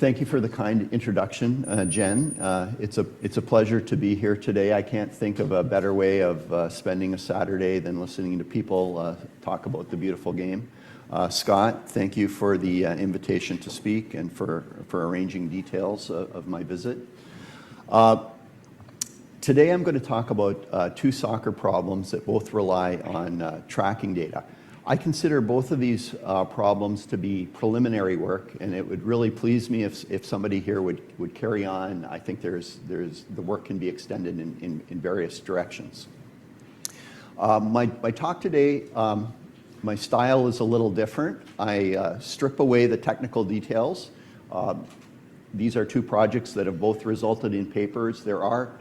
Thank you for the kind introduction, Jen. It's a pleasure to be here today. I can't think of a better way of spending a Saturday than listening to people talk about the beautiful game. Scott, thank you for the invitation to speak and for arranging details of my visit. Today I'm going to talk about two soccer problems that both rely on tracking data. I consider both of these problems to be preliminary work, and it would really please me if somebody here would carry on. I think the work can be extended in various directions. My talk today, my style is a little different. I strip away the technical details. These are two projects that have both resulted in papers. There are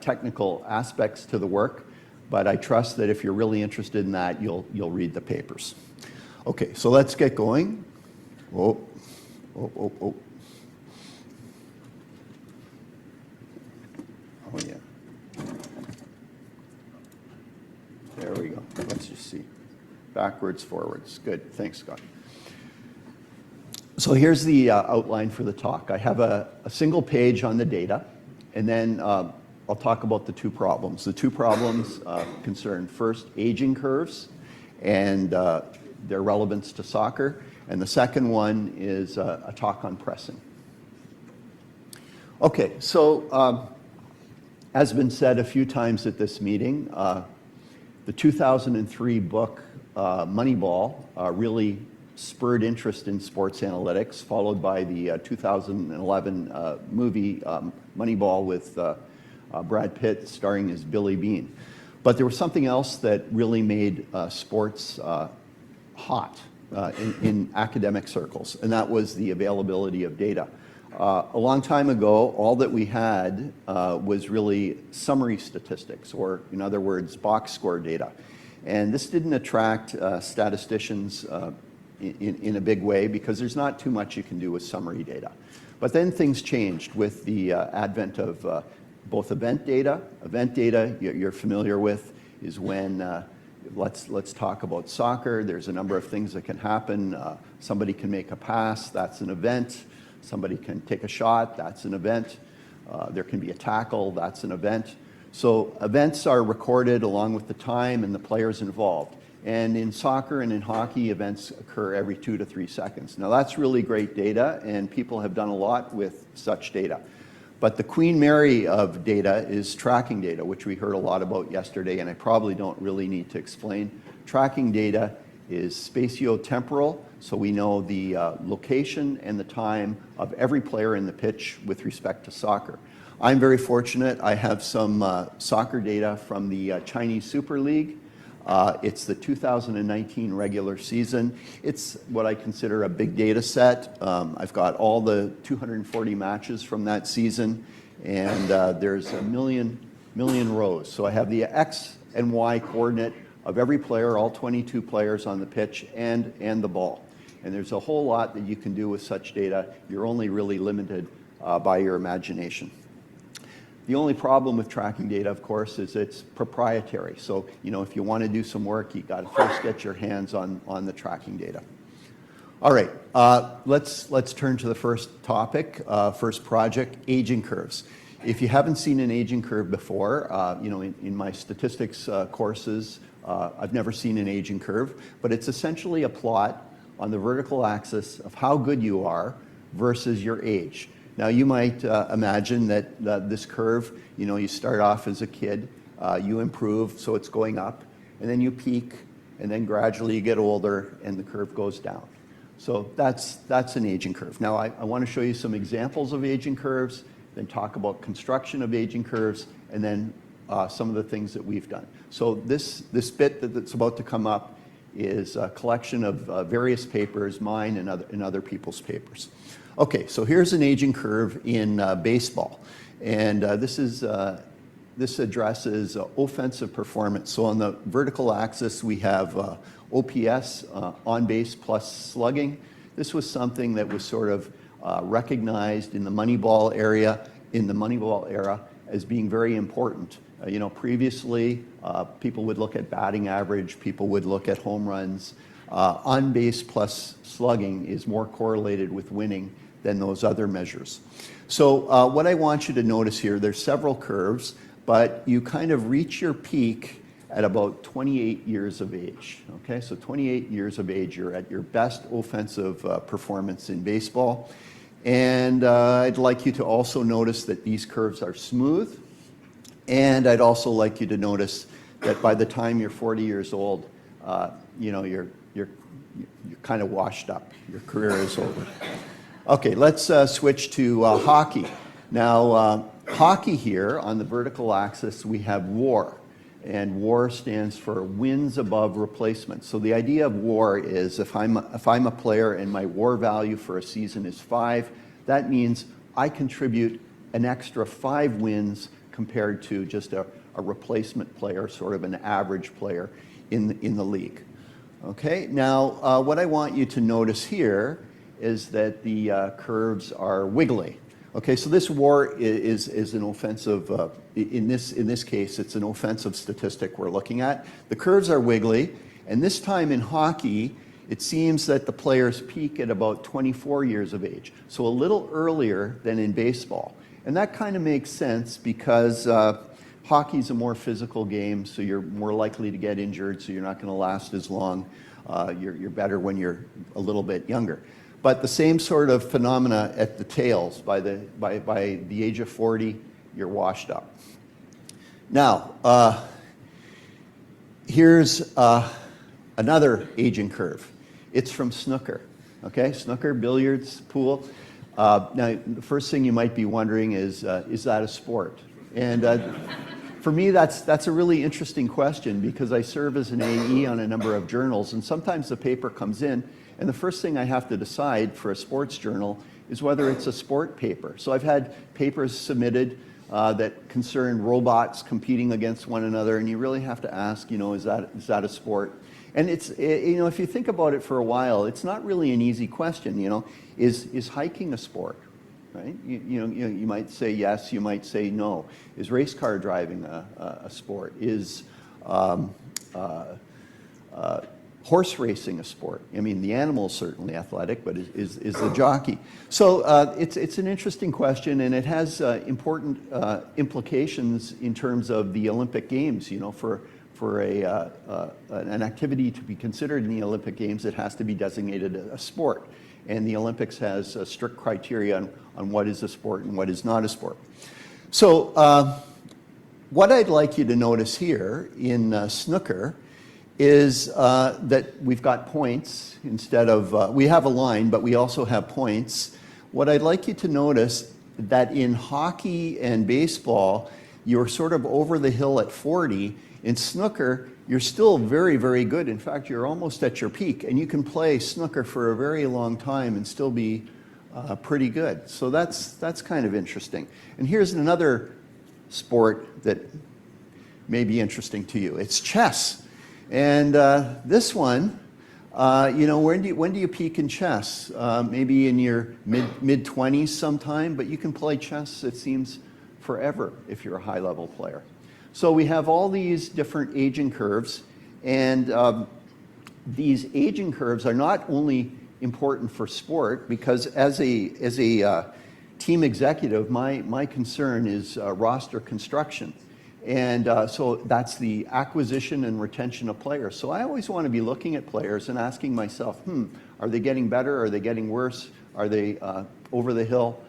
technical aspects to the work, but I trust that if you're really interested in that, you'll read the papers. Okay, so let's get going. Oh. Oh yeah. There we go. Let's just see. Backwards, forwards. Good. Thanks, Scott. So here's the outline for the talk. I have a single page on the data, and then I'll talk about the two problems. The two problems concern first aging curves and their relevance to soccer, and the second one is a talk on pressing. Okay, so as been said a few times at this meeting, the 2003 book Moneyball really spurred interest in sports analytics, followed by the 2011 movie Moneyball with Brad Pitt starring as Billy Beane. But there was something else that really made sports hot in academic circles, and that was the availability of data. A long time ago, all that we had was really summary statistics, or in other words, box score data. And this didn't attract statisticians in a big way because there's not too much you can do with summary data. But then things changed with the advent of both event data. Event data you're familiar with is when, let's talk about soccer. There's a number of things that can happen. Somebody can make a pass, that's an event. Somebody can take a shot, that's an event. There can be a tackle, that's an event. So events are recorded along with the time and the players involved. And in soccer and in hockey, events occur every 2 to 3 seconds. Now that's really great data, and people have done a lot with such data. But the Queen Mary of data is tracking data, which we heard a lot about yesterday, and I probably don't really need to explain. Tracking data is spatiotemporal, so we know the location and the time of every player in the pitch with respect to soccer. I'm very fortunate. I have some soccer data from the Chinese Super League. It's the 2019 regular season. It's what I consider a big data set. I've got all the 240 matches from that season, and there's a million rows. So I have the X and Y coordinate of every player, all 22 players on the pitch, and the ball. And there's a whole lot that you can do with such data. You're only really limited by your imagination. The only problem with tracking data, of course, is it's proprietary. So, if you want to do some work, you got to first get your hands on the tracking data. All right, let's turn to the first topic, first project, aging curves. If you haven't seen an aging curve before, in my statistics courses, I've never seen an aging curve, but it's essentially a plot on the vertical axis of how good you are versus your age. Now, you might imagine that this curve, you start off as a kid, you improve, so it's going up, and then you peak, and then gradually you get older, and the curve goes down. So that's an aging curve. Now, I want to show you some examples of aging curves, then talk about construction of aging curves, and then some of the things that we've done. So this bit that's about to come up is a collection of various papers, mine and other people's papers. Okay, so here's an aging curve in baseball, and this addresses offensive performance. So on the vertical axis, we have OPS, on base plus slugging. This was something that was sort of recognized in the Moneyball era as being very important. Previously, people would look at batting average, people would look at home runs. On base plus slugging is more correlated with winning than those other measures. So what I want you to notice here, there's several curves, but you kind of reach your peak at about 28 years of age. Okay, so 28 years of age, you're at your best offensive performance in baseball. And I'd like you to also notice that these curves are smooth. And I'd also like you to notice that by the time you're 40 years old, you know, you're kind of washed up. Your career is over. Okay, let's switch to hockey. Now, hockey here, on the vertical axis, we have WAR. And WAR stands for wins above replacement. So the idea of WAR is if I'm a player and my WAR value for a season is 5, that means I contribute an extra 5 wins compared to just a replacement player, sort of an average player in the league. Okay, now what I want you to notice here is that the curves are wiggly. Okay, so this WAR is an offensive, in this case, it's an offensive statistic we're looking at. The curves are wiggly, and this time in hockey, it seems that the players peak at about 24 years of age, so a little earlier than in baseball. And that kind of makes sense because hockey's a more physical game, so you're more likely to get injured, so you're not going to last as long. You're better when you're a little bit younger. But the same sort of phenomena at the tails. By the age of 40, you're washed up. Now, here's another aging curve. It's from snooker. Okay, snooker, billiards, pool. Now, the first thing you might be wondering is that a sport? And for me, that's a really interesting question because I serve as an AE on a number of journals, and sometimes the paper comes in, and the first thing I have to decide for a sports journal is whether it's a sport paper. So I've had papers submitted that concern robots competing against one another, and you really have to ask, you know, is that a sport? And you know, if you think about it for a while, it's not really an easy question. You know, is hiking a sport? Right? You might say yes, you might say no. Is race car driving a sport? Is horse racing a sport? I mean, the animal's certainly athletic, but is the jockey? So it's an interesting question, and it has important implications in terms of the Olympic Games. You know, for an activity to be considered in the Olympic Games, it has to be designated a sport. And the Olympics has strict criteria on what is a sport and what is not a sport. So what I'd like you to notice here in snooker is that we've got points instead of, we have a line, but we also have points. What I'd like you to notice that in hockey and baseball, you're sort of over the hill at 40. In snooker, you're still very, very good. In fact, you're almost at your peak, and you can play snooker for a very long time and still be pretty good. So that's kind of interesting. And here's another sport that may be interesting to you. It's chess. And this one, you know, when do you peak in chess? Maybe in your mid-20s sometime, but you can play chess, it seems, forever if you're a high-level player. So we have all these different aging curves, and these aging curves are not only important for sport, because as a team executive, my concern is roster construction. And so that's the acquisition and retention of players. So I always want to be looking at players and asking myself, are they getting better? Are they getting worse? Are they over the hill?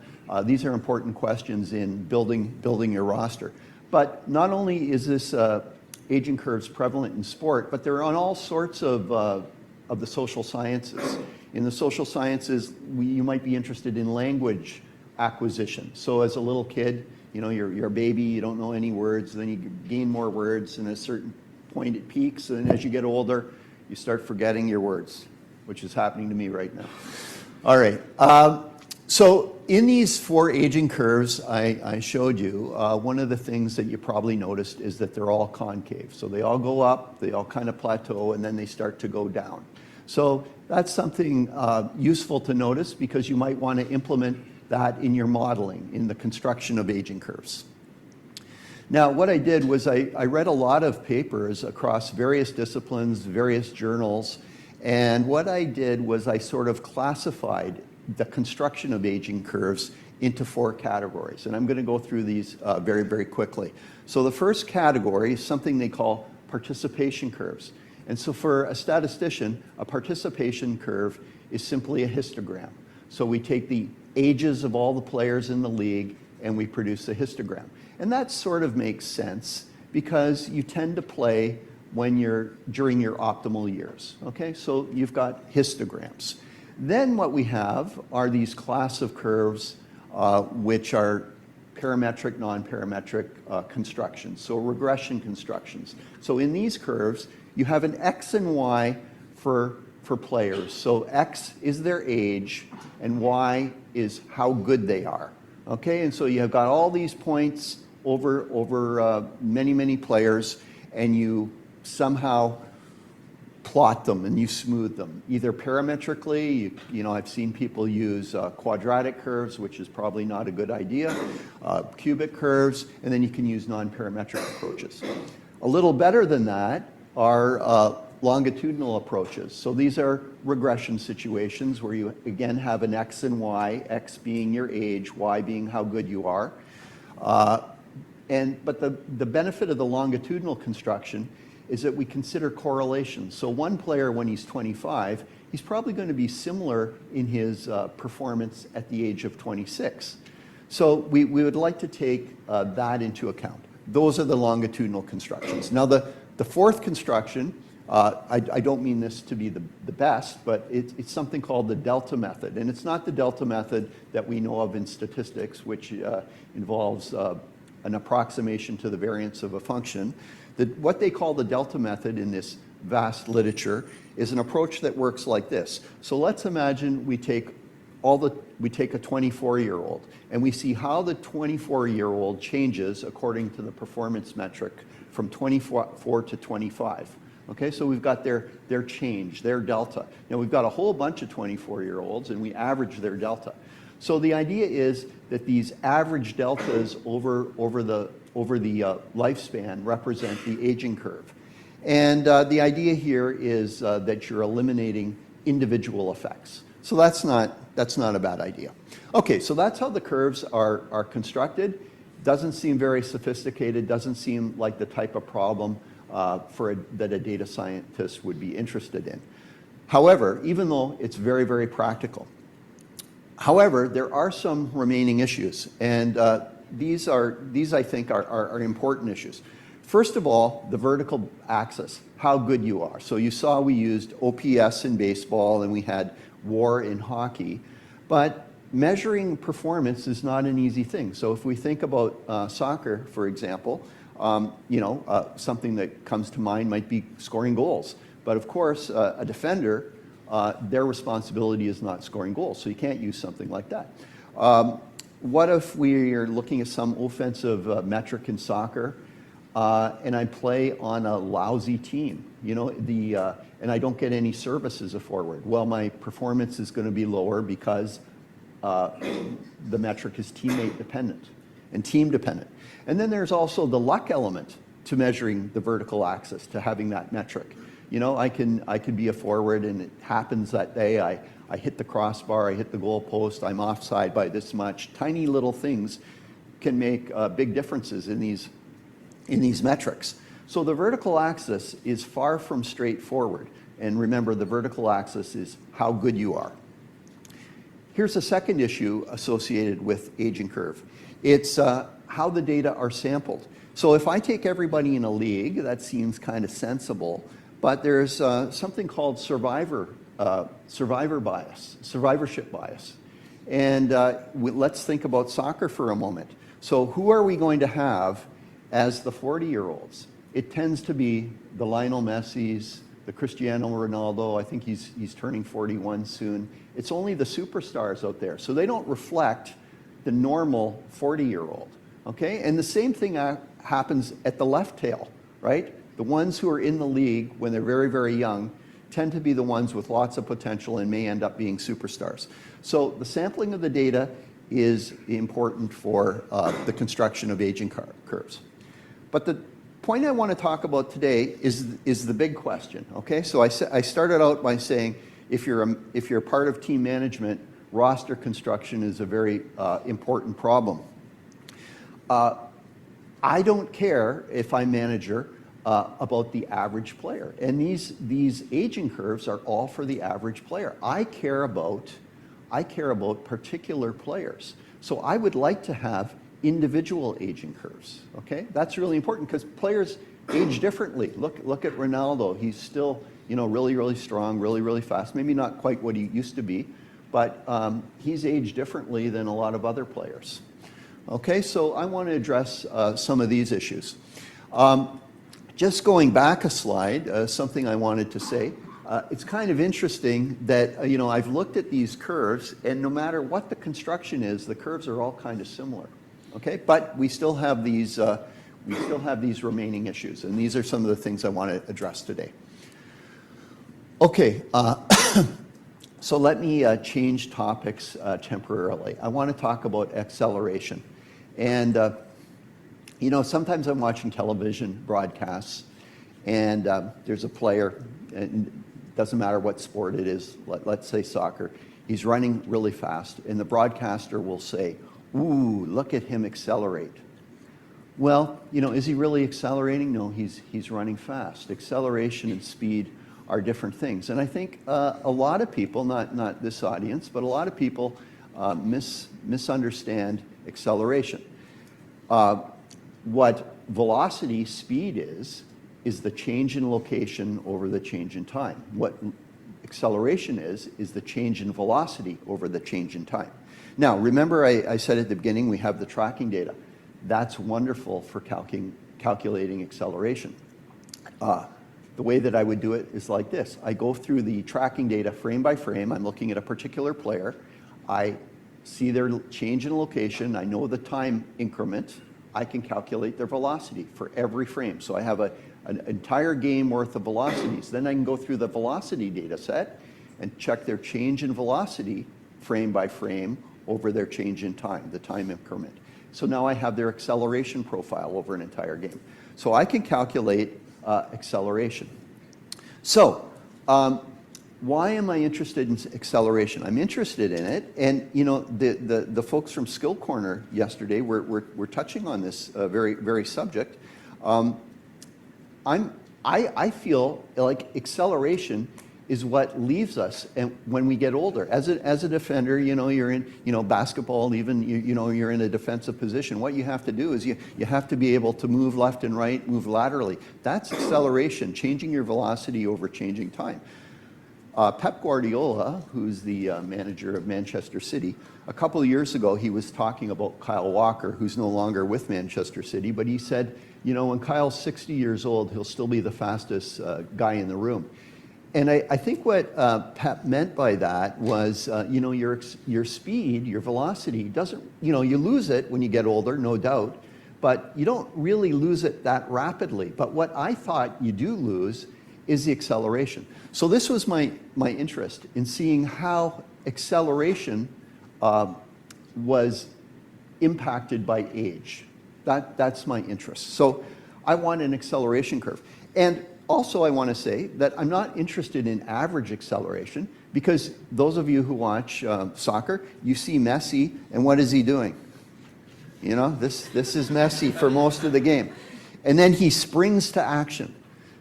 These are important questions in building your roster. But not only is this aging curves prevalent in sport, but they're on all sorts of the social sciences. In the social sciences, you might be interested in language acquisition. So as a little kid, you know, you're a baby, you don't know any words, then you gain more words, and at a certain point it peaks, and as you get older, you start forgetting your words, which is happening to me right now. All right. So in these 4 aging curves I showed you, one of the things that you probably noticed is that they're all concave. So they all go up, they all kind of plateau, and then they start to go down. So that's something useful to notice, because you might want to implement that in your modeling, in the construction of aging curves. Now, what I did was I read a lot of papers across various disciplines, various journals, and what I did was I sort of classified the construction of aging curves into 4 categories. And I'm going to go through these very, very quickly. So the first category is something they call participation curves. And so for a statistician, a participation curve is simply a histogram. So we take the ages of all the players in the league and we produce a histogram. And that sort of makes sense because you tend to play during your optimal years. Okay, so you've got histograms. Then what we have are these class of curves which are parametric, non-parametric constructions, so regression constructions. So in these curves, you have an X and Y for players. So X is their age and Y is how good they are. Okay, and so you have got all these points over many, many players, and you somehow plot them and you smooth them, either parametrically. You know, I've seen people use quadratic curves, which is probably not a good idea, cubic curves, and then you can use non-parametric approaches. A little better than that are longitudinal approaches. So these are regression situations where you again have an X and Y, X being your age, Y being how good you are. But the benefit of the longitudinal construction is that we consider correlations. So one player, when he's 25, he's probably going to be similar in his performance at the age of 26. So we would like to take that into account. Those are the longitudinal constructions. Now the fourth construction, I don't mean this to be the best, but it's something called the delta method. And it's not the delta method that we know of in statistics, which involves an approximation to the variance of a function. What they call the delta method in this vast literature is an approach that works like this. So let's imagine we take a 24-year-old and we see how the 24-year-old changes according to the performance metric from 24 to 25. Okay, so we've got their change, their delta. Now we've got a whole bunch of 24-year-olds and we average their delta. So the idea is that these average deltas over the lifespan represent the aging curve. And the idea here is that you're eliminating individual effects. So that's not a bad idea. Okay, so that's how the curves are constructed. Doesn't seem very sophisticated, doesn't seem like the type of problem that a data scientist would be interested in. However, even though it's very, very practical, however, there are some remaining issues, and these I think are important issues. First of all, the vertical axis, how good you are. So you saw we used OPS in baseball and we had WAR in hockey, but measuring performance is not an easy thing. So if we think about soccer, for example, something that comes to mind might be scoring goals. But of course, a defender, their responsibility is not scoring goals, so you can't use something like that. What if we are looking at some offensive metric in soccer, and I play on a lousy team, and I don't get any service as a forward? Well, my performance is going to be lower because the metric is teammate dependent and team dependent. And then there's also the luck element to measuring the vertical axis, to having that metric. I could be a forward and it happens that day I hit the crossbar, I hit the goal post, I'm offside by this much. Tiny little things can make big differences in these metrics. So the vertical axis is far from straightforward. And remember, the vertical axis is how good you are. Here's a second issue associated with aging curve. It's how the data are sampled. So if I take everybody in a league, that seems kind of sensible, but there's something called survivorship bias. And let's think about soccer for a moment. So who are we going to have as the 40-year-olds? It tends to be the Lionel Messis, the Cristiano Ronaldo. I think he's turning 41 soon. It's only the superstars out there. So they don't reflect the normal 40-year-old. Okay? And the same thing happens at the left tail, right? The ones who are in the league when they're very, very young tend to be the ones with lots of potential and may end up being superstars. So the sampling of the data is important for the construction of aging curves. But the point I want to talk about today is the big question. Okay, so I started out by saying if you're part of team management, roster construction is a very important problem. I don't care if I'm manager about the average player. And these aging curves are all for the average player. I care about particular players. So I would like to have individual aging curves, okay? That's really important because players age differently. Look at Ronaldo. He's still, really, really strong, really, really fast. Maybe not quite what he used to be, but he's aged differently than a lot of other players. Okay, so I want to address some of these issues. Just going back a slide, something I wanted to say. It's kind of interesting that, I've looked at these curves, and no matter what the construction is, the curves are all kind of similar. Okay, but we still have these remaining issues, and these are some of the things I want to address today. Okay, so let me change topics temporarily. I want to talk about acceleration. And, sometimes I'm watching television broadcasts, and there's a player, and it doesn't matter what sport it is, let's say soccer, he's running really fast, and the broadcaster will say, "Ooh, look at him accelerate." Well, is he really accelerating? No, he's running fast. Acceleration and speed are different things. And I think a lot of people, not this audience, but a lot of people misunderstand acceleration. What velocity speed is the change in location over the change in time. What acceleration is the change in velocity over the change in time. Now, remember I said at the beginning we have the tracking data. That's wonderful for calculating acceleration. The way that I would do it is like this. I go through the tracking data frame by frame. I'm looking at a particular player. I see their change in location. I know the time increment. I can calculate their velocity for every frame. So I have an entire game worth of velocities. Then I can go through the velocity data set and check their change in velocity frame by frame over their change in time, the time increment. So now I have their acceleration profile over an entire game. So I can calculate acceleration. So why am I interested in acceleration? I'm interested in it, and the folks from Skill Corner yesterday were touching on this very subject. I feel like acceleration is what leaves us and when we get older. As a defender, you're in basketball, even you're in a defensive position. What you have to do is you have to be able to move left and right, move laterally. That's acceleration, changing your velocity over changing time. Pep Guardiola, who's the manager of Manchester City, a couple of years ago he was talking about Kyle Walker, who's no longer with Manchester City, but he said, when Kyle's 60 years old, he'll still be the fastest guy in the room. And I think what Pep meant by that was, your speed, your velocity doesn't, you lose it when you get older, no doubt, but you don't really lose it that rapidly. But what I thought you do lose is the acceleration. So this was my interest in seeing how acceleration was impacted by age. That's my interest. So I want an acceleration curve. And also, I want to say that I'm not interested in average acceleration because those of you who watch soccer, you see Messi, and what is he doing? This is Messi for most of the game. And then he springs to action.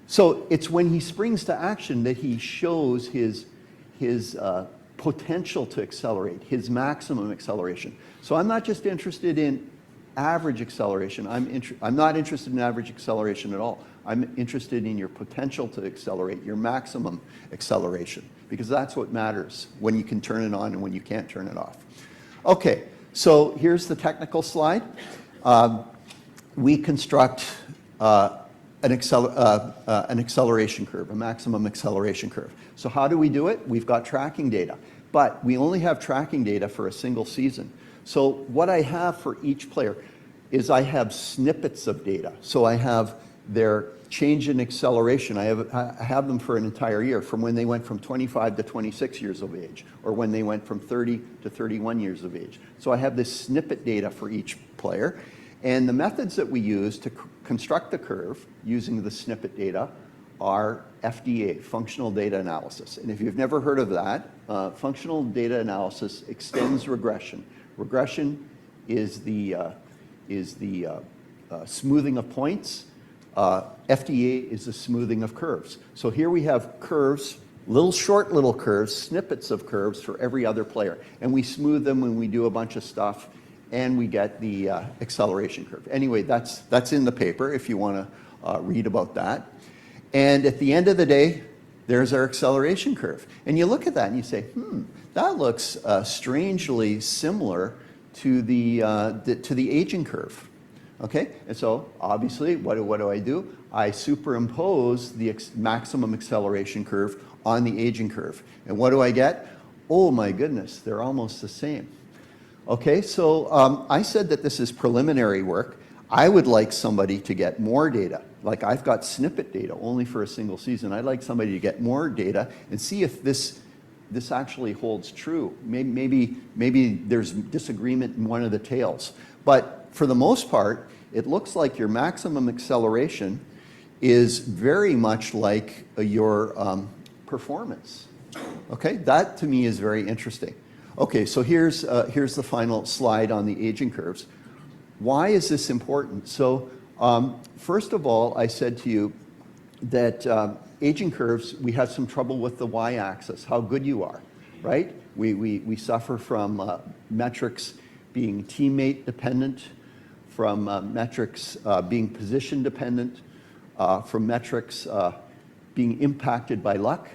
So it's when he springs to action that he shows his potential to accelerate, his maximum acceleration. So I'm not just interested in average acceleration. I'm not interested in average acceleration at all. I'm interested in your potential to accelerate, your maximum acceleration, because that's what matters when you can turn it on and when you can't turn it off. Okay, so here's the technical slide. We construct an acceleration curve, a maximum acceleration curve. So how do we do it? We've got tracking data, but we only have tracking data for a single season. So what I have for each player is I have snippets of data. So I have their change in acceleration. I have them for an entire year, from when they went from 25 to 26 years of age, or when they went from 30 to 31 years of age. So I have this snippet data for each player. And the methods that we use to construct the curve using the snippet data are FDA, functional data analysis. And if you've never heard of that, functional data analysis extends regression. Regression is the smoothing of points. FDA is the smoothing of curves. So here we have curves, short little curves, snippets of curves for every other player. And we smooth them when we do a bunch of stuff, and we get the acceleration curve. Anyway, that's in the paper if you want to read about that. And at the end of the day, there's our acceleration curve. And you look at that and you say, that looks strangely similar to the aging curve. Okay, and so obviously, what do I do? I superimpose the maximum acceleration curve on the aging curve. And what do I get? Oh my goodness, they're almost the same. Okay, so I said that this is preliminary work. I would like somebody to get more data. Like I've got snippet data only for a single season. I'd like somebody to get more data and see if this actually holds true. Maybe there's disagreement in one of the tails. But for the most part, it looks like your maximum acceleration is very much like your performance. Okay, that to me is very interesting. Okay, so here's the final slide on the aging curves. Why is this important? So first of all, I said to you that aging curves, we have some trouble with the y-axis, how good you are, right? We suffer from metrics being teammate dependent, from metrics being position dependent, from metrics being impacted by luck.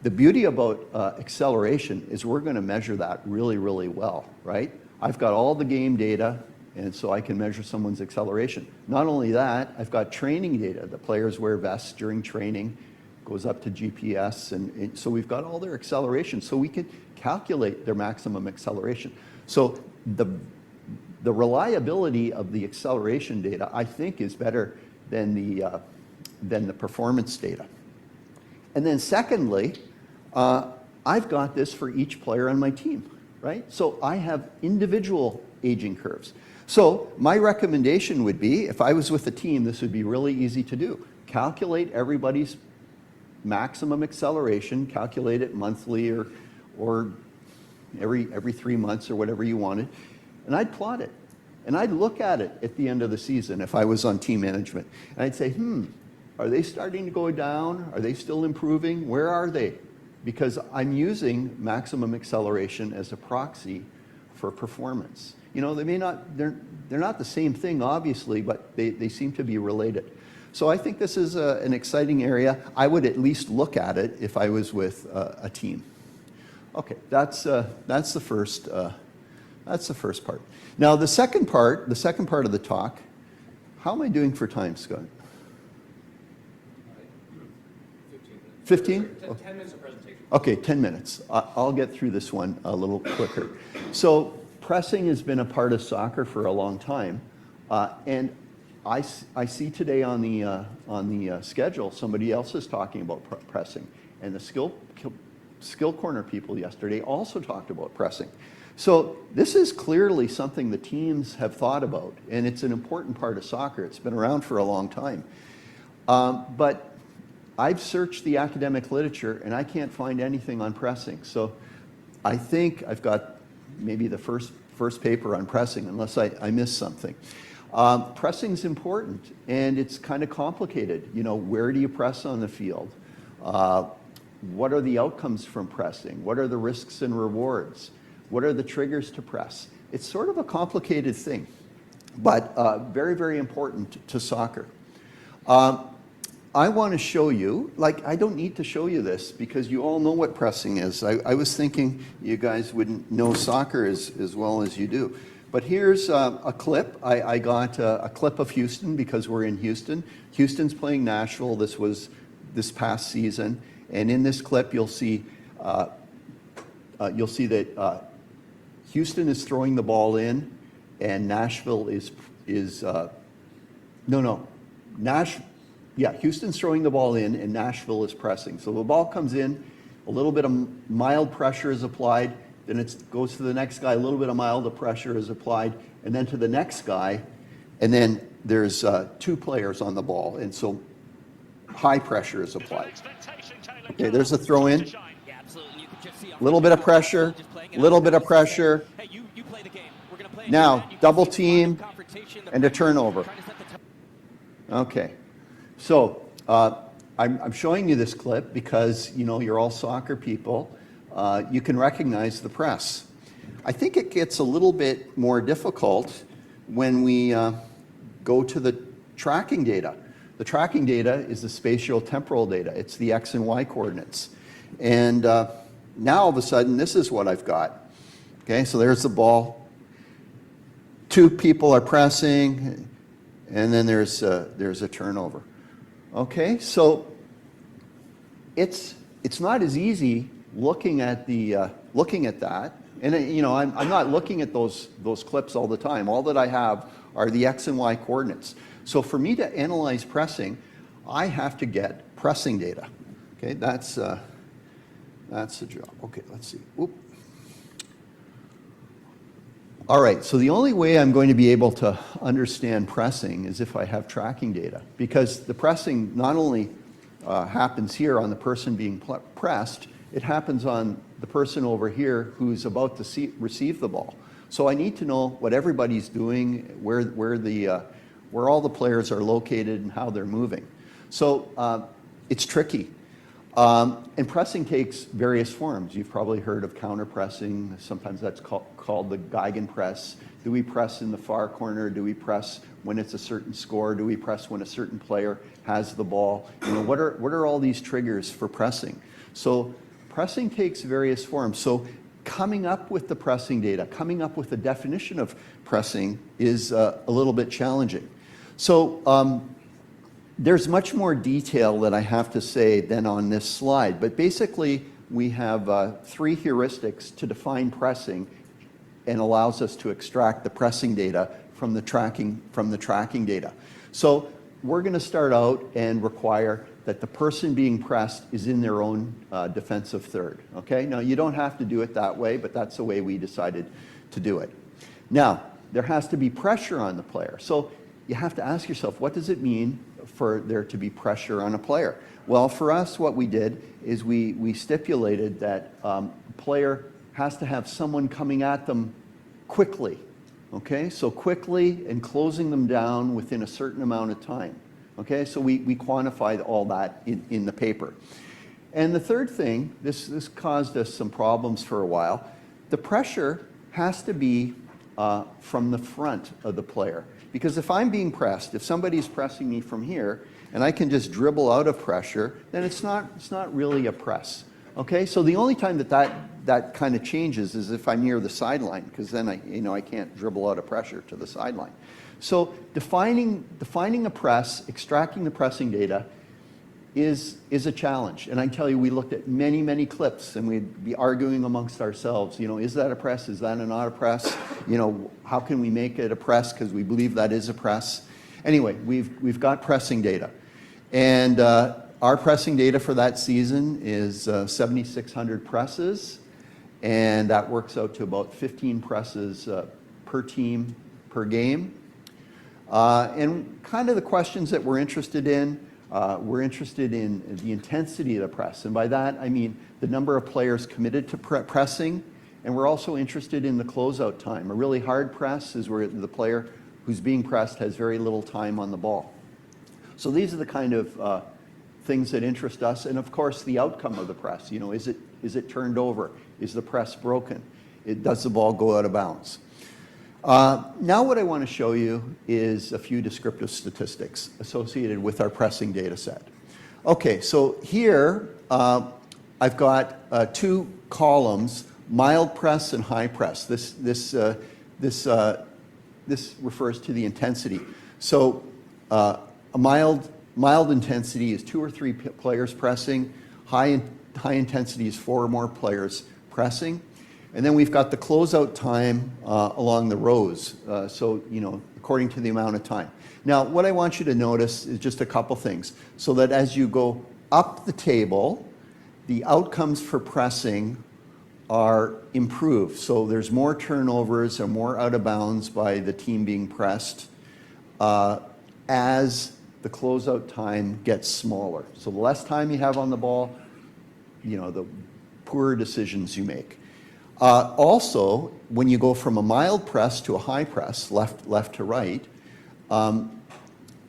The beauty about acceleration is we're going to measure that really, really well, right? I've got all the game data, and so I can measure someone's acceleration. Not only that, I've got training data. The players wear vests during training, goes up to GPS, and so we've got all their acceleration, so we can calculate their maximum acceleration. So the reliability of the acceleration data, I think, is better than the performance data. And then secondly, I've got this for each player on my team, right? So I have individual aging curves. So my recommendation would be, if I was with a team, this would be really easy to do. Calculate everybody's maximum acceleration, calculate it monthly or every 3 months or whatever you wanted, and I'd plot it. And I'd look at it at the end of the season if I was on team management. And I'd say, are they starting to go down? Are they still improving? Where are they? Because I'm using maximum acceleration as a proxy for performance. You know, they're not the same thing, obviously, but they seem to be related. So I think this is an exciting area. I would at least look at it if I was with a team. Okay, that's the first part. Now the second part of the talk. How am I doing for time, Scott? 15? 10 minutes of presentation. Okay, 10 minutes. I'll get through this one a little quicker. So pressing has been a part of soccer for a long time, and I see today on the schedule somebody else is talking about pressing, and the skill corner people yesterday also talked about pressing. So this is clearly something the teams have thought about, and it's an important part of soccer. It's been around for a long time, but I've searched the academic literature and I can't find anything on pressing. So I think I've got maybe the first paper on pressing, unless I missed something. Pressing's important, and it's kind of complicated. You know, where do you press on the field? What are the outcomes from pressing? What are the risks and rewards? What are the triggers to press? It's sort of a complicated thing, but very, very important to soccer. I want to show you, I don't need to show you this because you all know what pressing is. I was thinking you guys wouldn't know soccer as well as you do. But here's a clip. I got a clip of Houston because we're in Houston. Houston's playing Nashville. This was this past season. And in this clip, you'll see that Houston is throwing the ball in, and Nashville Houston's throwing the ball in, and Nashville is pressing. So the ball comes in, a little bit of mild pressure is applied, then it goes to the next guy, a little bit of mild pressure is applied, and then to the next guy, and then there's 2 players on the ball. And so high pressure is applied. Okay, there's a throw in. A little bit of pressure, a little bit of pressure. Now, double team and a turnover. Okay, so I'm showing you this clip because, you know, you're all soccer people. You can recognize the press. I think it gets a little bit more difficult when we go to the tracking data. The tracking data is the spatial temporal data. It's the X and Y coordinates. And now all of a sudden, this is what I've got. Okay, so there's the ball. Two people are pressing, and then there's a turnover. Okay, so it's not as easy looking at that. And you know, I'm not looking at those clips all the time. All that I have are the X and Y coordinates. So for me to analyze pressing, I have to get pressing data. Okay, that's the job. Okay, let's see. Oop. All right, so the only way I'm going to be able to understand pressing is if I have tracking data, because the pressing not only happens here on the person being pressed, it happens on the person over here who's about to receive the ball. So I need to know what everybody's doing, where all the players are located and how they're moving. So it's tricky. And pressing takes various forms. You've probably heard of counter pressing. Sometimes that's called the Gegenpress. Do we press in the far corner? Do we press when it's a certain score? Do we press when a certain player has the ball? You know, what are all these triggers for pressing? So pressing takes various forms. So coming up with the pressing data, coming up with a definition of pressing is a little bit challenging. So there's much more detail that I have to say than on this slide, but basically we have three heuristics to define pressing and allows us to extract the pressing data from the tracking data. So we're going to start out and require that the person being pressed is in their own defensive third. Okay, now you don't have to do it that way, but that's the way we decided to do it. Now, there has to be pressure on the player. So you have to ask yourself, what does it mean for there to be pressure on a player? Well, for us, what we did is we stipulated that a player has to have someone coming at them quickly. Okay, so quickly and closing them down within a certain amount of time. Okay, so we quantified all that in the paper. And the third thing, this caused us some problems for a while. The pressure has to be from the front of the player. Because if I'm being pressed, if somebody's pressing me from here, and I can just dribble out of pressure, then it's not really a press. Okay, so the only time that kind of changes is if I'm near the sideline, because then I can't dribble out of pressure to the sideline. So defining a press, extracting the pressing data is a challenge. And I tell you, we looked at many clips, and we'd be arguing amongst ourselves. You know, is that a press? Is that not a press? You know, how can we make it a press? Because we believe that is a press. Anyway, we've got pressing data, and our pressing data for that season is 7,600 presses, and that works out to about 15 presses per team per game. And kind of the questions that we're interested in the intensity of the press. And by that, I mean the number of players committed to pressing. And we're also interested in the closeout time. A really hard press is where the player who's being pressed has very little time on the ball. So these are the kind of things that interest us. And of course, the outcome of the press. You know, is it turned over? Is the press broken? Does the ball go out of bounds? Now what I want to show you is a few descriptive statistics associated with our pressing data set. Okay, so here I've got two columns, mild press and high press. This refers to the intensity. So a mild intensity is 2 or 3 players pressing. High intensity is 4 or more players pressing. And then we've got the closeout time along the rows, so, you know, according to the amount of time. Now, what I want you to notice is just a couple things, so that as you go up the table, the outcomes for pressing are improved. So there's more turnovers or more out of bounds by the team being pressed as the closeout time gets smaller. So the less time you have on the ball, the poorer decisions you make. Also, when you go from a mild press to a high press, left to right,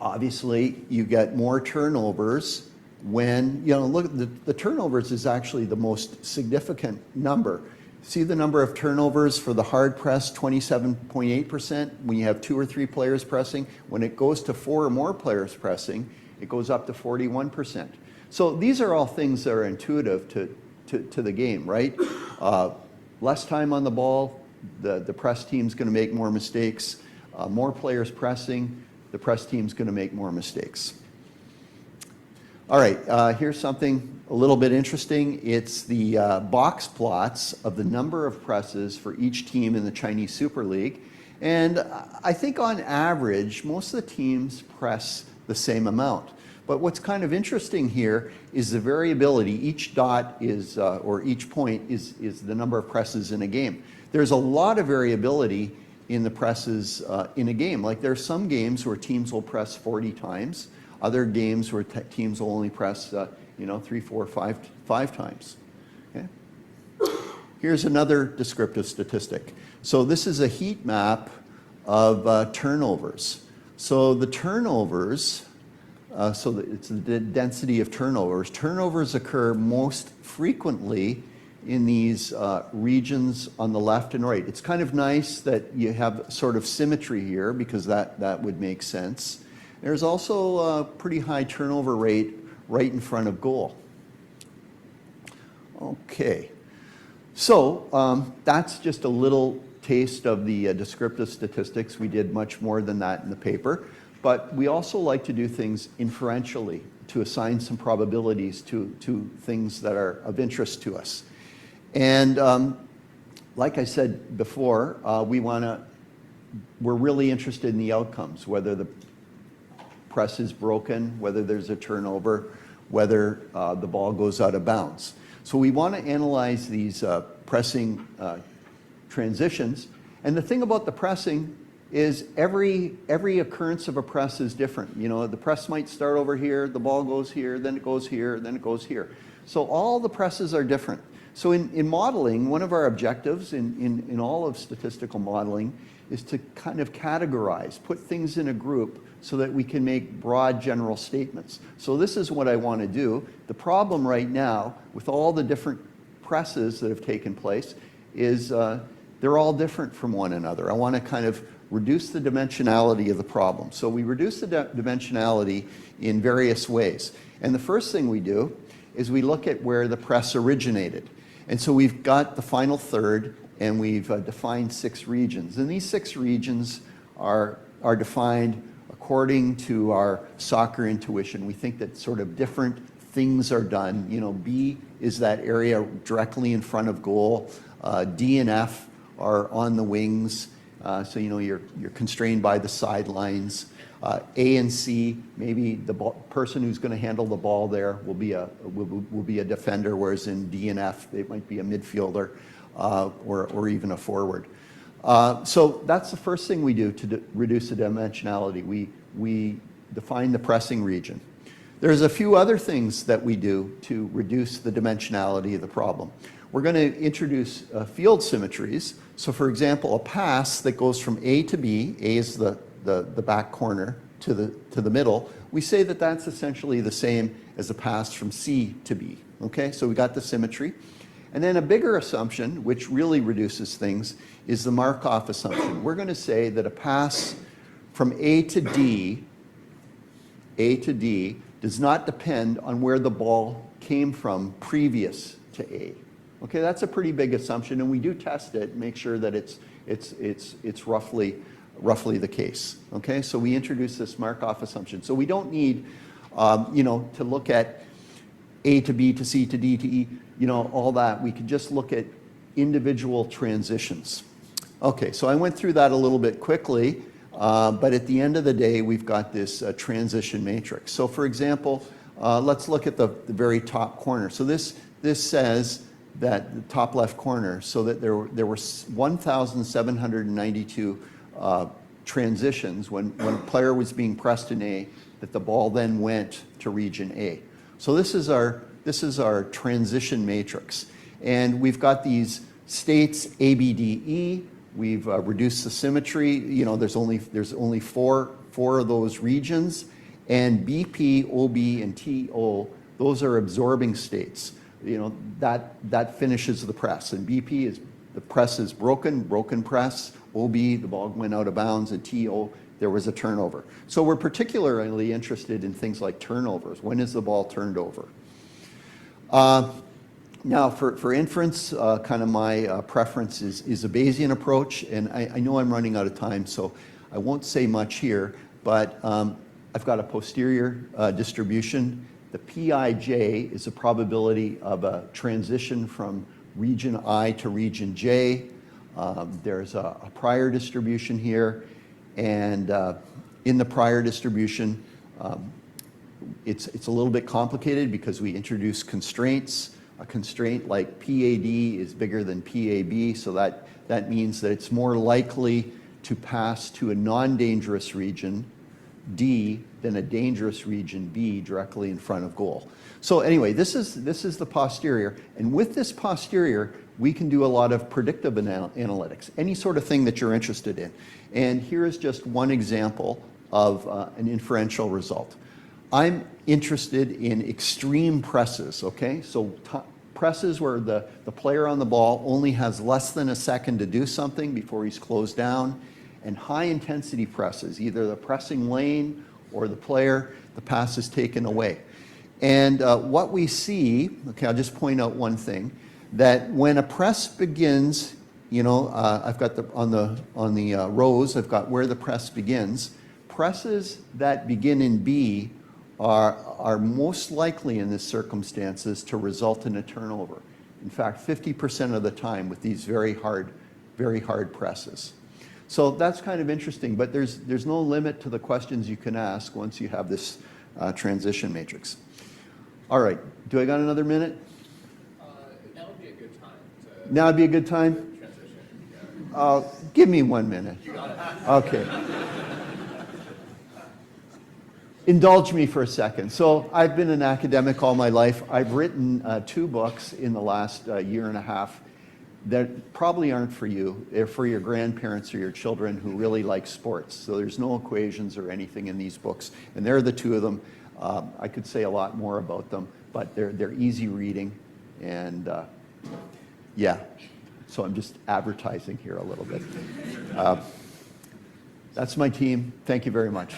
obviously you get more turnovers when, look, the turnovers is actually the most significant number. See the number of turnovers for the hard press, 27.8%, when you have 2 or 3 players pressing. When it goes to 4 or more players pressing, it goes up to 41%. So these are all things that are intuitive to the game, right? Less time on the ball, the press team's going to make more mistakes. More players pressing, the press team's going to make more mistakes. All right, here's something a little bit interesting. It's the box plots of the number of presses for each team in the Chinese Super League. And I think on average, most of the teams press the same amount. But what's kind of interesting here is the variability. Each dot is, or each point is the number of presses in a game. There's a lot of variability in the presses in a game. Like there's some games where teams will press 40 times, other games where teams will only press 3, 4, 5 times. Okay? Here's another descriptive statistic. So this is a heat map of turnovers. So the turnovers, it's the density of turnovers. Turnovers occur most frequently in these regions on the left and right. It's kind of nice that you have sort of symmetry here because that would make sense. There's also a pretty high turnover rate right in front of goal. Okay, so that's just a little taste of the descriptive statistics. We did much more than that in the paper, but we also like to do things inferentially to assign some probabilities to things that are of interest to us. And like I said before, we're really interested in the outcomes, whether the press is broken, whether there's a turnover, whether the ball goes out of bounds. So we want to analyze these pressing transitions. And the thing about the pressing is every occurrence of a press is different. The press might start over here, the ball goes here, then it goes here, then it goes here. So all the presses are different. So in modeling, one of our objectives in all of statistical modeling is to kind of categorize, put things in a group so that we can make broad general statements. So this is what I want to do. The problem right now with all the different presses that have taken place is they're all different from one another. I want to kind of reduce the dimensionality of the problem. So we reduce the dimensionality in various ways. And the first thing we do is we look at where the press originated. And so we've got the final third, and we've defined 6 regions. And these 6 regions are defined according to our soccer intuition. We think that sort of different things are done. B is that area directly in front of goal. D and F are on the wings. So you're constrained by the sidelines. A and C, maybe the person who's going to handle the ball there will be a defender, whereas in D and F, it might be a midfielder or even a forward. So that's the first thing we do to reduce the dimensionality. We define the pressing region. There's a few other things that we do to reduce the dimensionality of the problem. We're going to introduce field symmetries. So for example, a pass that goes from A to B, A is the back corner to the middle, we say that that's essentially the same as a pass from C to B. Okay, so we got the symmetry. And then a bigger assumption, which really reduces things, is the Markov assumption. We're going to say that a pass from A to D does not depend on where the ball came from previous to A. Okay, that's a pretty big assumption, and we do test it and make sure that it's roughly the case. Okay, so we introduce this Markov assumption. So we don't need, to look at A to B to C to D to E, all that. We could just look at individual transitions. Okay, so I went through that a little bit quickly, but at the end of the day, we've got this transition matrix. So for example, let's look at the very top corner. So this says that the top left corner, so that there were 1,792 transitions, when a player was being pressed in A, that the ball then went to region A. So this is our transition matrix. And we've got these states A, B, D, E. We've reduced the symmetry. You know, there's only four of those regions. And BP, OB, and TO, those are absorbing states. You know, that finishes the press. And BP is, the press is broken press. OB, the ball went out of bounds. And TO, there was a turnover. So we're particularly interested in things like turnovers. When is the ball turned over? Now, for inference, kind of my preference is a Bayesian approach. And I know I'm running out of time, so I won't say much here. But I've got a posterior distribution. The Pij is a probability of a transition from region I to region J. There's a prior distribution here. And in the prior distribution, it's a little bit complicated because we introduce constraints. A constraint like PAD is bigger than PAB, so that means that it's more likely to pass to a non-dangerous region, D, than a dangerous region, B, directly in front of goal. So anyway, this is the posterior. And with this posterior, we can do a lot of predictive analytics, any sort of thing that you're interested in. And here is just one example of an inferential result. I'm interested in extreme presses, okay? So presses where the player on the ball only has less than a second to do something before he's closed down, and high intensity presses, either the pressing lane or the player, the pass is taken away. And what we see, okay, I'll just point out one thing, that when a press begins, you know, I've got on the rows, I've got where the press begins. Presses that begin in B are most likely in this circumstances to result in a turnover. In fact, 50% of the time with these very hard presses. So that's kind of interesting, but there's no limit to the questions you can ask once you have this transition matrix. All right, do I got another minute? Now would be a good time to... Now would be a good time? Transition, yeah. Give me 1 minute. You got it. Okay. Indulge me for a second. So I've been an academic all my life. I've written 2 books in the last year and a half that probably aren't for you. They're for your grandparents or your children who really like sports. So there's no equations or anything in these books. And there are the 2 of them. I could say a lot more about them, but they're easy reading. And yeah, so I'm just advertising here a little bit. That's my team. Thank you very much.